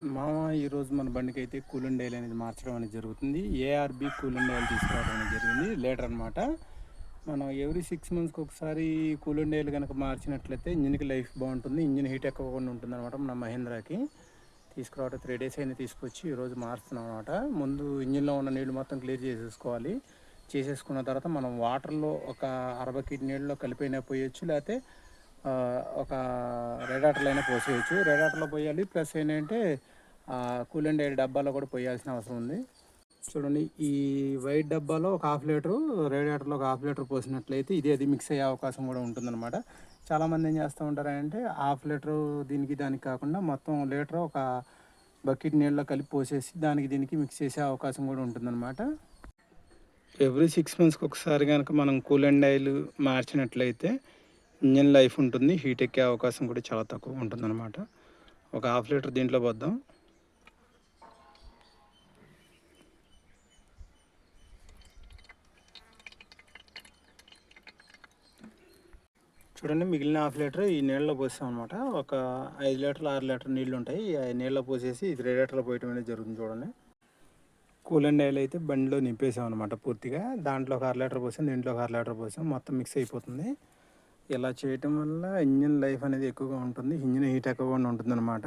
మామ ఈరోజు మన బండికైతే కూలింగ్ ఆయిల్ అనేది మార్చడం అనేది జరుగుతుంది. ఏఆర్‌బి కూలింగ్ ఆయిల్ తీసుకురావడం అనేది జరిగింది. లీటర్ అనమాట. మనం ఎవ్రీ 6 మంత్స్‌కి ఒకసారి కూలింగ్ ఆయిల్ కనుక మార్చినట్లయితే ఇంజిన్‌కి లైఫ్ బాగుంటుంది. ఇంజిన్ హీట్ ఎక్కకుండా ఉంటుందన్నమాట. మన మహేంద్రాకి తీసుకురావడం 3 డేస్ అయినా తీసుకొచ్చి ఈరోజు మారుస్తున్నాం అనమాట. ముందు ఇంజిన్‌లో ఉన్న నీళ్ళు మొత్తం క్లియర్ చేసేసుకోవాలి. చేసేసుకున్న తర్వాత మనం వాటర్‌లో ఒక 60 బకెట్ నీళ్ళలో కలిపైనా పోయొచ్చు. లేకపోతే ఒక రేడియేటర్‌లో అయినా పోసేయచ్చు. రేడియేటర్‌లో పోయాలి. ప్లస్ ఏంటంటే కూలింగ్ ఆయిల్ డబ్బాలో కూడా పోయాల్సిన అవసరం ఉంది. చూడండి, ఈ వైట్ డబ్బాలో ఒక హాఫ్ లీటరు, రేడియేటర్లో ఒక హాఫ్ లీటర్ పోసినట్లయితే అది మిక్స్ అయ్యే అవకాశం కూడా ఉంటుందన్నమాట. చాలామంది ఏం చేస్తూ ఉంటారంటే హాఫ్ లీటరు దీనికి దానికి కాకుండా మొత్తం లీటర్ ఒక బకెట్ నీళ్ళలో కలిపి పోసేసి దానికి దీనికి మిక్స్ చేసే అవకాశం కూడా ఉంటుందన్నమాట. ఎవ్రీ 6 మంత్స్కి ఒకసారి కనుక మనం కూలింగ్ ఆయిల్ మార్చినట్లయితే ఇంజన్ లైఫ్ ఉంటుంది. హీట్ ఎక్కే అవకాశం కూడా చాలా తక్కువ ఉంటుందన్నమాట. ఒక హాఫ్ లీటర్ దీంట్లో పోద్దాం. చూడండి, మిగిలిన హాఫ్ లీటర్ ఈ నీళ్ళలో పోసాం అనమాట. ఒక 5 లీటర్లు 6 లీటర్ నీళ్ళు ఉంటాయి. ఆ నీళ్ళలో పోసేసి ఇది రేడియేటర్లో పోయటం అనేది జరుగుతుంది. చూడండి, కూలింగ్ ఆయిల్ అయితే బండిలో నింపేసాం అనమాట పూర్తిగా. దాంట్లో ఒక 1/2 లీటర్ పోసాం, దీంట్లో ఒక 1/2 లీటర్ పోసాం. మొత్తం మిక్స్ అయిపోతుంది. ఇలా చేయటం వల్ల ఇంజిన్ లైఫ్ అనేది ఎక్కువగా ఉంటుంది. ఇంజిన్ హీట్ ఎక్కువగా ఉంటుంది అనమాట.